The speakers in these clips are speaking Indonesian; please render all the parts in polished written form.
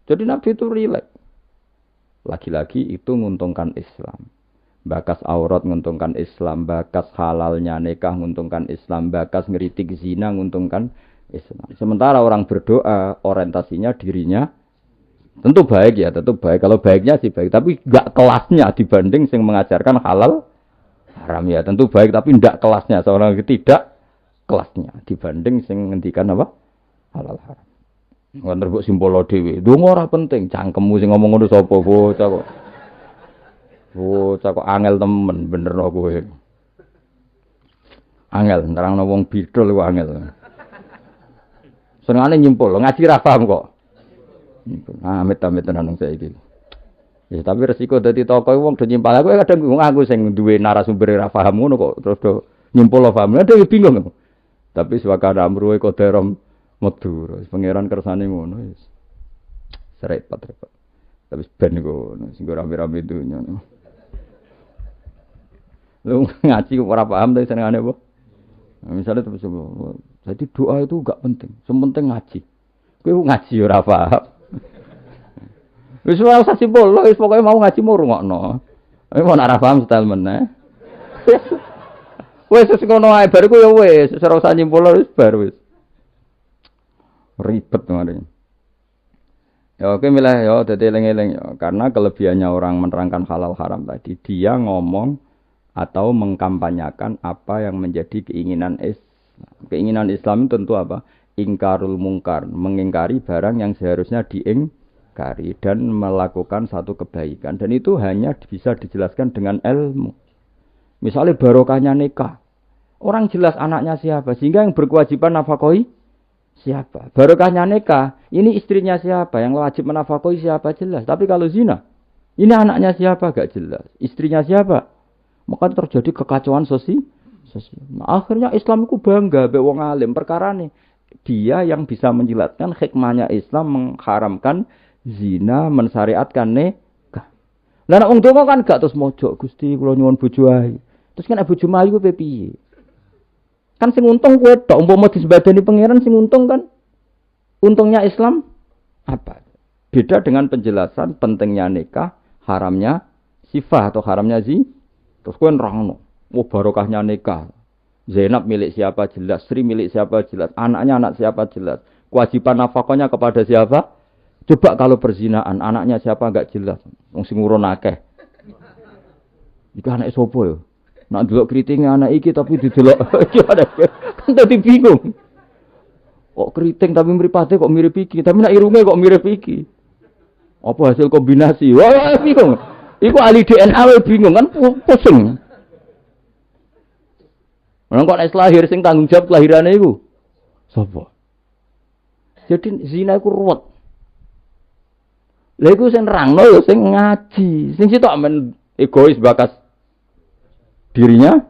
Jadi Nabi itu rileks. Lagi-lagi itu menguntungkan Islam. Bakas aurat menguntungkan Islam, bakas halalnya nikah menguntungkan Islam, bakas ngeritik zina menguntungkan Islam. Sementara orang berdoa orientasinya dirinya tentu baik ya, tentu baik. Kalau baiknya sih baik, tapi enggak kelasnya dibanding yang mengajarkan halal haram ya. Tentu baik tapi enggak kelasnya, seorang tidak kelasnya dibanding yang ngendikan apa? Halal haram. Nggak terbuk simbolo dewi. Dongo ora penting, cangkemmu sing ngomong ngono sapa bocah kok. Bocah kok angel temen bener no kowe. Angel nerangno wong bidol kok angel. Senengane nyimpul, ngaji ra paham kok. Amit-amit tenan saiki. Ya tapi resiko dadi tokoh wong do nyimpal aku kadang aku sing duwe narasumber ra paham ngono kok terus do nyimpul paham. Ada bingung. Tapi swakana amruhe koderom Madura, pangeran kersane ngono wis. Repot-repot. Tapi ben ngono, sing rame-rame dunya. Lu ngaji ora paham tapi senengane apa? Nah, misalnya terus jadi doa itu enggak penting, sementing ngaji. Kowe ngaji ora paham. Wis ora usah simpul, wis pokoke mau ngaji mau rungokno. Mau ora paham style meneh. Wis ngono ae bar ku ya wis, ora usah nyimpul wis bar wis. Ribet kemarin. Ya oke milih ya dadi eling-eling ya. Karena kelebihannya orang menerangkan halal haram tadi, dia ngomong atau mengkampanyakan apa yang menjadi keinginan Islam. Keinginan Islam tentu apa? Ingkarul mungkar, mengingkari barang yang seharusnya diingkari dan melakukan satu kebaikan. Dan itu hanya bisa dijelaskan dengan ilmu. Misalnya barokahnya nikah. Orang jelas anaknya siapa, sehingga yang berkewajiban nafkahi siapa? Barokahnya nikah, ini istrinya siapa? Yang wajib menafkahi siapa? Jelas. Tapi kalau zina, ini anaknya siapa? Gak jelas. Istrinya siapa? Maka terjadi kekacauan sosial. Nah, akhirnya Islam itu bangga be wong alim perkara nih. Dia yang bisa menjelaskan hikmahnya Islam mengharamkan zina, mensyariatkan nikah. Lah nek wong donga kan gak terus mojok Gusti kula nyuwun bojo ae. Terus kan bojo ayu ku piye? Kan sing untung kowe tok umpama disembadani pangeran sing untung kan. Untungnya Islam apa? Beda dengan penjelasan pentingnya nikah, haramnya sifah atau haramnya terus kowe nerangno. Oh barokahnya nikah. Zainab milik siapa jelas, Sri milik siapa jelas, anaknya anak siapa jelas. Kewajiban nafkahnya kepada siapa? Coba kalau perzinaan, anaknya siapa enggak jelas. Wong sing ngurun akeh. Iki anake sapa ya? Nak delok kriting anak iki tapi didelok kan dadi bingung. Kok kriting tapi mripate kok mirip iki, tapi nak irunge kok mirip iki. Apa hasil kombinasi? Wah, bingung. Iku ahli DNA bingung kan pusing. Nang kok nek lahir sing tanggung jawab kelahirane iku sapa? Jadi zina iku ruwet. Lha iku sing nerangno ya sing ngaji. Sing sitok men egois bakas dirinya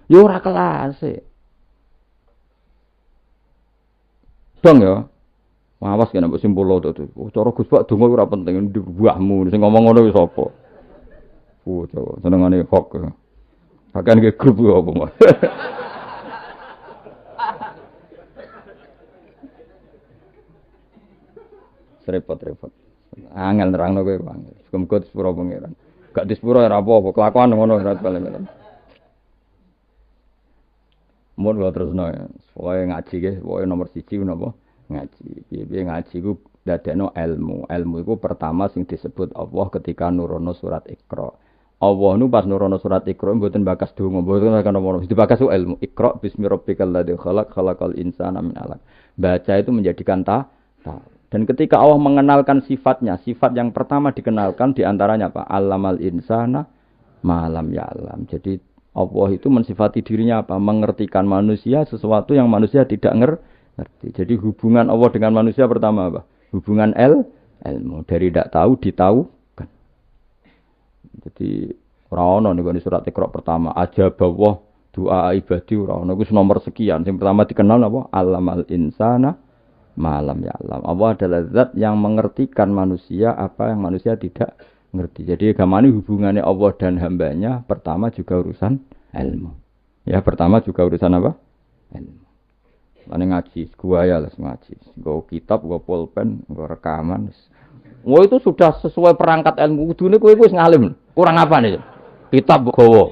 ya ora kelas dong ya. Awas kena mbok simpul to. Cara Gus Pak donga ora penting buahmu sing ngomong ngono wis apa. Coba senengane hok. Bahkan ke grup yo apa. Repot-repot. Angel nerangno kowe angel. Muga disepuro pangeran. Gak disepuro ora apa-apa, kelakuan ngono ora balen. Mun wae terusno ya. Pokoke ngaji ge, pokoke nomor 1 menapa? Ngaji. Piye ngaji ku dadekno ilmu. Ilmu iku pertama sing disebut Allah ketika nurono surat Iqra. Allah nu pas nurono surat Iqra mboten bakas donga, mboten kan nomor. Dibakas ilmu. Iqra bismi rabbikal ladzi khalaq khalaqal insana min 'alaq. Baca itu menjadikan dan ketika Allah mengenalkan sifatnya, sifat yang pertama dikenalkan diantaranya apa? Allamal insana malam ya'lam. Jadi Allah itu mensifati dirinya apa? Mengertikan manusia sesuatu yang manusia tidak ngerti. Jadi hubungan Allah dengan manusia pertama apa? Hubungan ilmu. Dari tidak tahu ditahukan. Jadi ora ono niku surat Iqra pertama aja bawah doa ibadi ora ono. Iku nomor sekian. Yang pertama dikenal apa? Allamal insana malam ya alam. Allah adalah zat yang mengertikan manusia apa yang manusia tidak ngerti. Jadi agama ini hubungannya Allah dan hambanya pertama juga urusan ilmu. Ya pertama juga urusan apa? Ilmu. Lalu ngaji, gua ya les ngaji. Gua kitab, gua pulpen, gua rekaman. Wah itu sudah sesuai perangkat ilmu. Kudune kowe wis ngalim. Kurang apa nih? Kitab mbok gawa.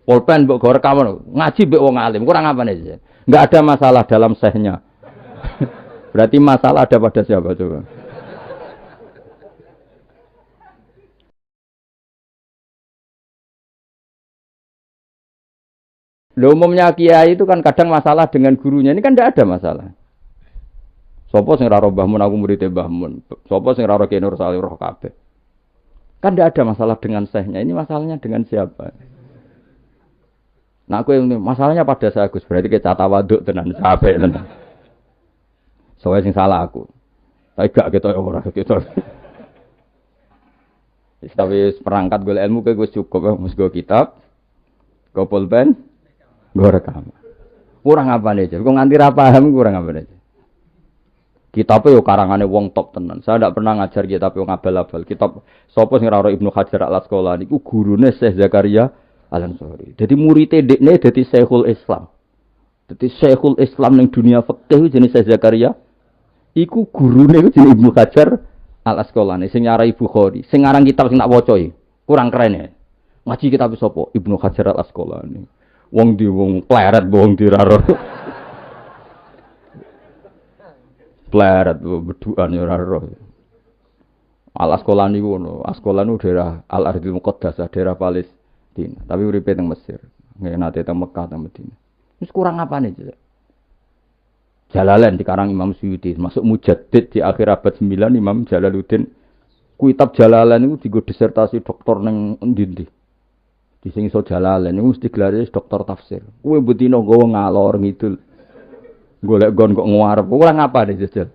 Pulpen mbok gawa rekaman. Ngaji mbek wong alim. Kurang apa nih? Enggak ada masalah dalam sehnya. Berarti masalah ada pada siapa coba? Loh, umumnya kiai itu kan kadang masalah dengan gurunya. Ini kan tidak ada masalah. Sopo sing ora Mbah Mun aku murid Mbah Mun. Sopo sing ora Ki Nur Salih roh kabeh. Kan tidak ada masalah dengan sehnya. Ini masalahnya dengan siapa? Nah, aku yang masalahnya pada saya Gus. Berarti kita tawaduk tenan sampai tenan. Soalnya sing salah aku. Tapi gak kita ora kita. Tapi perangkat golek ilmu ke Gus cukup wis go kitab. Go pulpen. Go rekaman. Kurang apa nih? Kok nganti ra paham kurang apa nih? Kitabnya yo karangane wong top tenan. Saya tidak pernah ngajar kitab yo ngabal-abal. Kitab sapa sing ora Ibnu Hajar Al-Asqalani niku gurune Syekh Zakaria Al-Ansori. Jadi murid dekne dadi Syekhul Islam. Dadi Syekhul Islam ning dunia fikih jenenge Syekh Zakaria. Iku gurune iku jenenge Ibnu Hajar Al-Asqalani sing nyarai Bukhari. Sing ngarang kitab sing tak waca kurang keren ya. Ngaji kitab sapa? Ibnu Hajar Al-Asqalani. Wong di wong pleret wong diraro. Pleret beduan ya ora roh. Al-Asqalani ngono. Asqalani daerah Al-Ardhil Muqaddasah, daerah Palestina. Tapi uripe teng Mesir. Nggih nate teng Mekah teng Madinah. Wis kurang apane, Cek? Jalalain dikarang Imam Suyuti, masuk mujaddid di akhir abad 9 Imam Jalaluddin. Kitab Jalalain niku dienggo disertasi doktor ning endi-endi. Di sing iso Jalalain niku mesti gelare doktor tafsir. Kowe butino nggawa ngalor ngidul. Golek gon kok nguarep. Kurang apa nih jajal?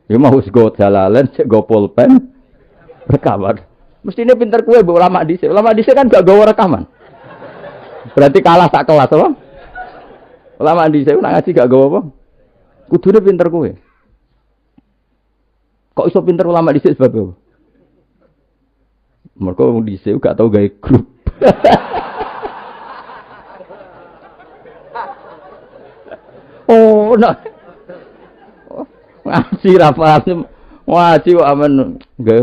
Ya mau wis go Jalalain, cek go pulpen. Rekaman. Mestine pinter kowe mbok ulama dhisik. Ulama dhisik kan gak gawa rekaman. Berarti kalah sak kelas apa? Ulama dhisik nak ngaji gak gawa apa? Kudune pinter kowe. Kok iso pinter ulama dhisik sebab apa? Mergo wong dhisik gak tau gawe grup. Oh, nah. Ngaji ra paham. Ngaji kok amen nggih.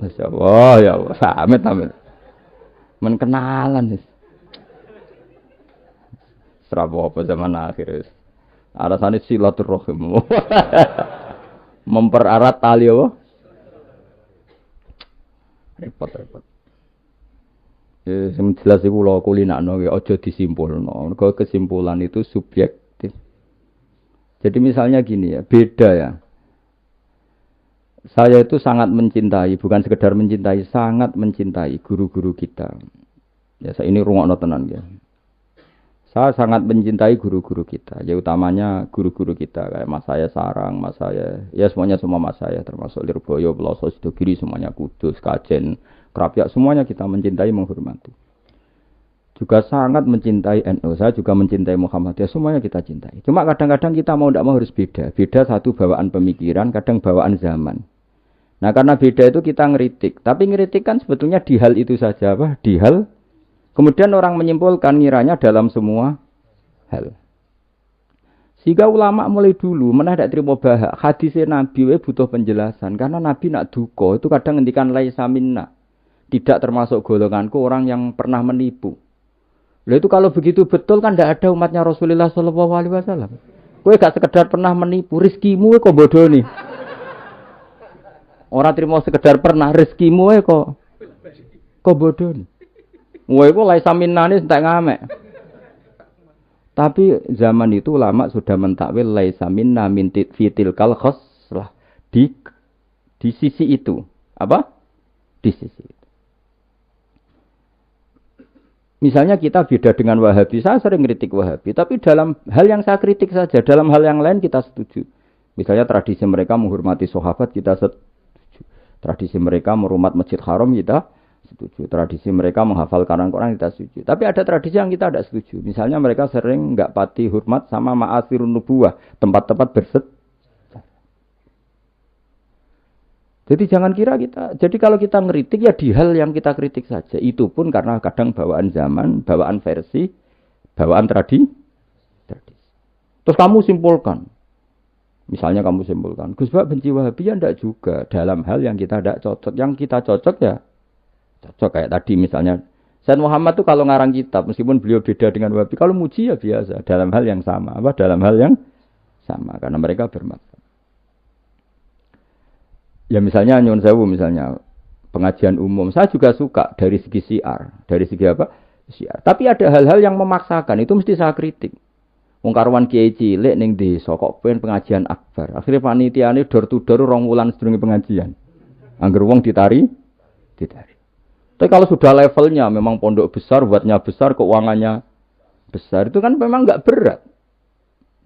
Masyaallah ya Allah, samit amin. Men kenalan wis. Serapa apa zaman akhir. Arasane silaturahim. Mempererat tali apa? Repot-repot. Sing jelas iku kula kulinakno aja disimpulno. Mergo kesimpulan itu subjektif. Jadi misalnya gini ya, beda ya. Saya itu sangat mencintai, bukan sekedar mencintai, sangat mencintai guru-guru kita. Ya, saya ini rungokno tenan ya. Saya sangat mencintai guru-guru kita, ya utamanya guru-guru kita kayak Mas saya Sarang, Mas saya, ya semuanya semua Mas saya termasuk Lirboyo, Peloso, Sidogiri, semuanya Kudus, Kajen, Krapyak, semuanya kita mencintai, menghormati. Juga sangat mencintai NU, saya juga mencintai Muhammadiyah, semuanya kita cintai. Cuma kadang-kadang kita mau tidak mau harus beda. Beda satu bawaan pemikiran, kadang bawaan zaman. Nah karena beda itu kita ngeritik. Tapi ngeritik kan sebetulnya di hal itu saja, apa? Di hal. Kemudian orang menyimpulkan ngiranya dalam semua hal. Sehingga ulama mulai dulu mana tidak terima bahak. Hadisnya Nabi butuh penjelasan. Karena Nabi nak duko itu kadang ngendikan laisa minna. Tidak termasuk golonganku orang yang pernah menipu. Lalu itu kalau begitu betul kan tidak ada umatnya Rasulullah SAW. Kowe gak sekedar pernah menipu, rezekimu kok bodoh nih. Orang terima sekedar pernah rezekimu kok bodoh nih. Kowe kok laisa minna nih entek ngamek. Tapi zaman itu ulama sudah mentakwil laisa minna min fitil kal khoslah di sisi itu. Apa? Di sisi itu. Misalnya kita beda dengan Wahabi, saya sering kritik Wahabi, tapi dalam hal yang saya kritik saja, dalam hal yang lain kita setuju. Misalnya tradisi mereka menghormati sahabat, kita setuju. Tradisi mereka merumat Masjid Haram, kita setuju. Tradisi mereka menghafal Quran, kita setuju. Tapi ada tradisi yang kita tidak setuju. Misalnya mereka sering nggak pati hormat sama ma'asirun nubuwah, tempat-tempat bersejarah. Jadi jangan kira kita, jadi kalau kita ngeritik ya di hal yang kita kritik saja. Itu pun karena kadang bawaan zaman, bawaan versi, bawaan tradisi. Terus kamu simpulkan. Misalnya kamu simpulkan, Gus Bak benci Wahabi ya ndak juga dalam hal yang kita ndak cocok. Yang kita cocok ya cocok kayak tadi misalnya Said Muhammad tuh kalau ngarang kitab meskipun beliau beda dengan Wahabi, kalau muji ya biasa dalam hal yang sama. Apa dalam hal yang sama karena mereka bermadhab. Ya misalnya nyuwun sewu misalnya pengajian umum, saya juga suka dari segi syiar, dari segi apa? Syiar. Tapi ada hal-hal yang memaksakan, itu mesti saya kritik. Wong karuan kiai cilik ning desa kok pengen pengajian akbar. Akhirnya panitiane door to door 2 wulan sedurunge pengajian. Angger wong ditari. Tapi kalau sudah levelnya memang pondok besar, buatnya besar, keuangannya besar, itu kan memang enggak berat.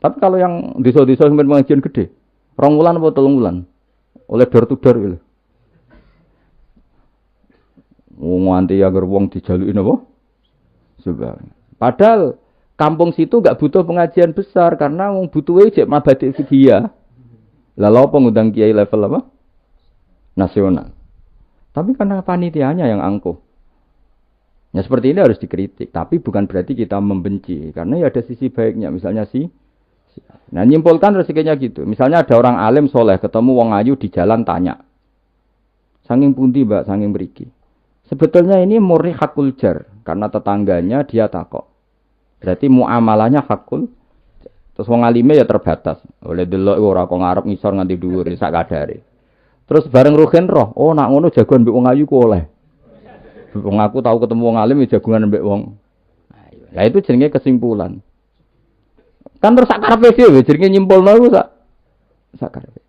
Tapi kalau yang desa-desa sampai pengajian gede, 2 wulan atau 3 wulan oleh door to door gitu. Wong nganti angger wong dijaluki napa? Subhan. Padahal kampung situ enggak butuh pengajian besar karena wong butuhe jek mabadi fikih. Lah lha opo ngundang kiai level apa? Nasional. Tapi karena panitianya yang angkuh. Ya seperti ini harus dikritik, tapi bukan berarti kita membenci karena ya ada sisi baiknya. Misalnya nah nyimpulkan rezekinya gitu. Misalnya ada orang alim soleh ketemu wong ayu di jalan tanya. Saking pundi, Mbak? Saking mriki. Sebetulnya ini murni hakul jar karena tetangganya dia takok. Berarti muamalahnya hakul. Terus wong alime ya terbatas. Oleh delok ora kok ngarep ngisor nganti dhuwur sak kadare. Terus bareng rugen roh, oh nak ngono jagoan mbek wong ayu ku oleh. Wong aku tahu ketemu wong alim ya jagongan mbek wong. Lah itu jenenge kesimpulan. Kan terus sak karepe dhewe jenenge nyimpulno iku sak karepe.